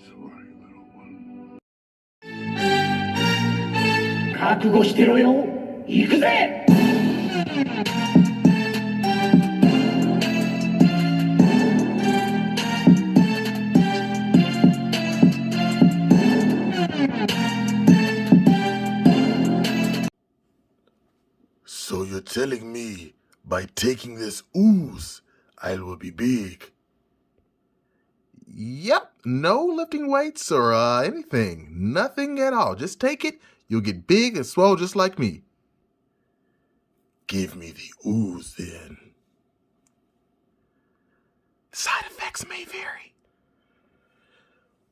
Sorry, little one. 覚悟してろよ。行くぜ。So you're telling me by taking this ooze, I will be big? Yep, no lifting weights or anything. Nothing at all. Just take it. You'll get big and swole just like me. Give me the ooze then. Side effects may vary.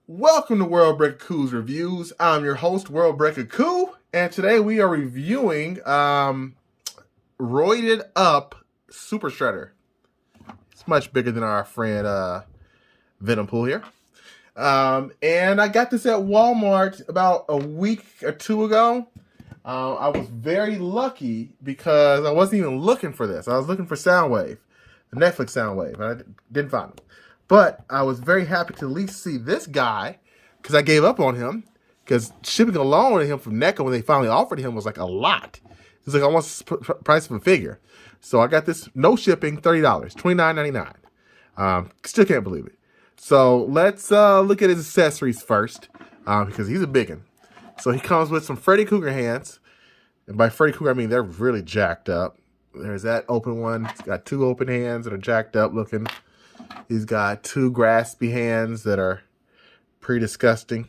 Welcome to World Breaker Coo's Reviews. I'm your host, World Breaker Coo, and today we are reviewing Roided Up Super Shredder. It's much bigger than our friend Venom Pool here. And I got this at Walmart about a week or two ago. I was very lucky because I wasn't even looking for this. I was looking for Soundwave, the Netflix Soundwave, and I didn't find it. But I was very happy to at least see this guy because I gave up on him because shipping alone to him from Neca when they finally offered him was like a lot. It was like almost the price of a figure. So I got this, no shipping, $30, $29.99. Still can't believe it. So let's look at his accessories first because he's a big one. So he comes with some Freddy Krueger hands. And by Freddy Krueger, I mean they're really jacked up. There's that open one. He's got two open hands that are jacked up looking. He's got two graspy hands that are pretty disgusting.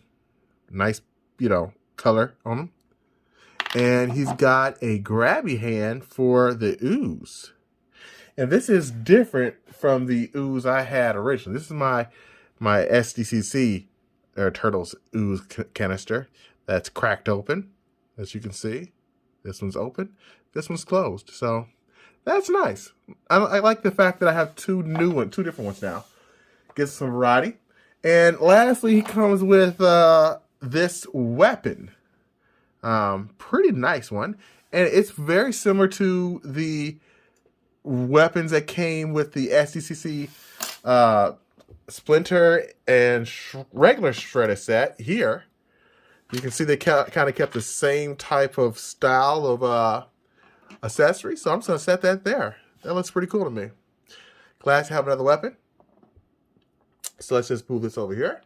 Nice, color on them. And he's got a grabby hand for the ooze. And this is different from the ooze I had originally. This is my SDCC Turtles ooze canister that's cracked open, as you can see. This one's open. This one's closed. So that's nice. I like the fact that I have two different ones now. Gets some variety. And lastly, he comes with this weapon. Pretty nice one. And it's very similar to the weapons that came with the SDCC Splinter and regular Shredder set here. You can see they kind of kept the same type of style of accessory. So I'm just going to set that there. That looks pretty cool to me. Glad to have another weapon. So let's just move this over here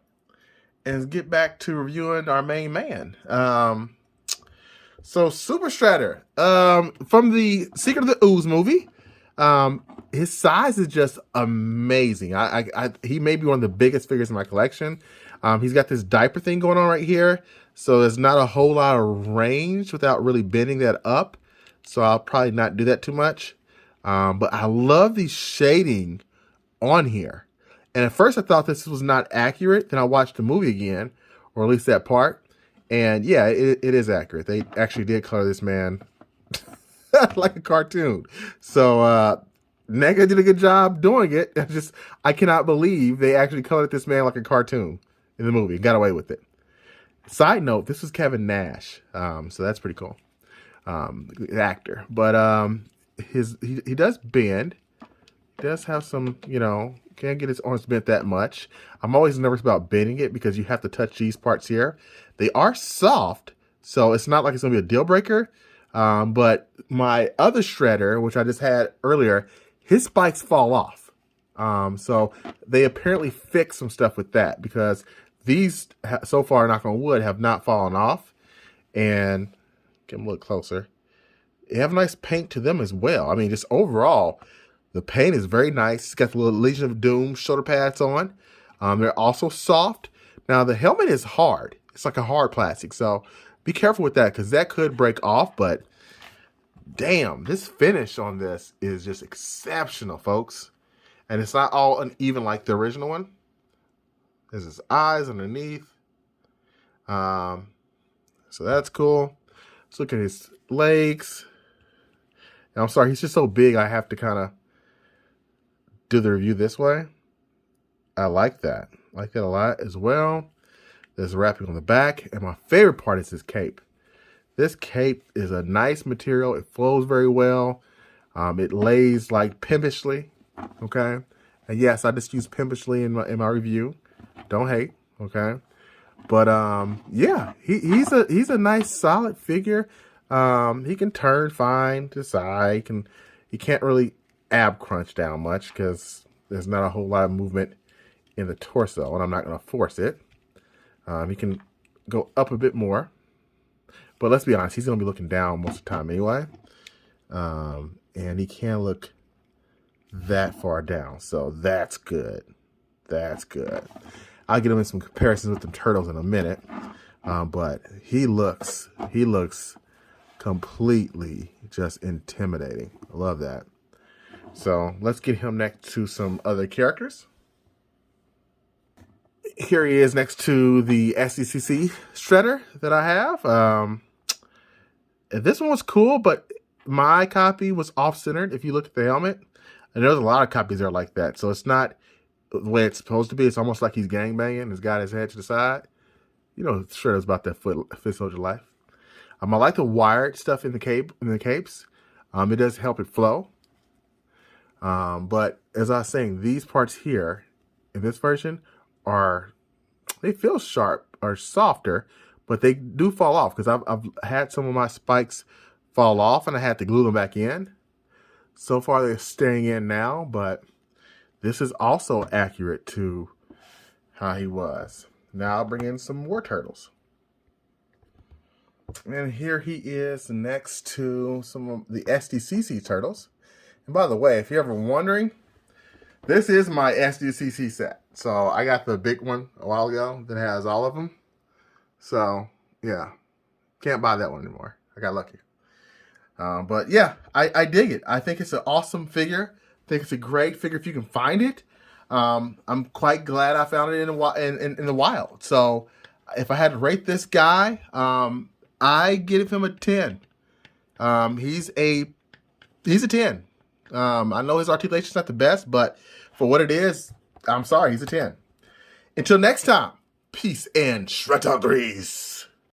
and get back to reviewing our main man. So Super Shredder, from the Secret of the Ooze movie. His size is just amazing. He may be one of the biggest figures in my collection. He's got this diaper thing going on right here. So there's not a whole lot of range without really bending that up. So I'll probably not do that too much. But I love the shading on here. And at first I thought this was not accurate. Then I watched the movie again, or at least that part. And yeah, it is accurate. They actually did color this man like a cartoon. So Neca did a good job doing it. I cannot believe they actually colored this man like a cartoon in the movie. Got away with it. Side note, this was Kevin Nash. So that's pretty cool. The actor. But he does bend. He does have some, can't get his arms bent that much. I'm always nervous about bending it because you have to touch these parts here. They are soft, so it's not like it's going to be a deal breaker. But my other Shredder, which I just had earlier, his spikes fall off. So they apparently fixed some stuff with that because these, so far, knock on wood, have not fallen off. And get them a little closer. They have a nice paint to them as well. I mean, just overall, the paint is very nice. It's got the little Legion of Doom shoulder pads on. They're also soft. Now, the helmet is hard. It's like a hard plastic. So be careful with that because that could break off. But damn, this finish on this is just exceptional, folks. And it's not all uneven like the original one. There's his eyes underneath. So that's cool. Let's look at his legs. And I'm sorry, he's just so big I have to kind of do the review this way. I like that. I like that a lot as well. There's wrapping on the back. And my favorite part is his cape. This cape is a nice material. It flows very well. It lays like pimpishly. Okay. And yes, I just use pimpishly in my review. Don't hate. Okay. But yeah, he's a nice solid figure. He can turn fine to side. He can't really ab crunch down much because there's not a whole lot of movement in the torso, and I'm not going to force it. He can go up a bit more, but let's be honest, he's going to be looking down most of the time anyway. And he can't look that far down, so that's good. That's good. I'll get him in some comparisons with the turtles in a minute, but he looks completely just intimidating. I love that. So let's get him next to some other characters. Here he is next to the SDCC shredder that I have. This one was cool, but my copy was off-centered. If you look at the helmet, and there's a lot of copies that are like that, so it's not the way it's supposed to be. It's almost like he's gangbanging. He's got his head to the side. You know, Shredder's about that foot soldier life. I like the wired stuff in the capes. It does help it flow. But as I was saying, these parts here in this version they feel sharp or softer, but they do fall off because I've had some of my spikes fall off and I had to glue them back in. So far they're staying in now, but this is also accurate to how he was. Now I'll bring in some more turtles. And here he is next to some of the SDCC turtles. And by the way, if you're ever wondering, this is my SDCC set. So I got the big one a while ago that has all of them. So yeah, can't buy that one anymore. I got lucky. But yeah, I dig it. I think it's an awesome figure. I think it's a great figure if you can find it. I'm quite glad I found it in the wild. So if I had to rate this guy, I give him a 10. He's a 10. I know his articulation's not the best, but for what it is, I'm sorry, he's a 10. Until next time, peace and shredder grease.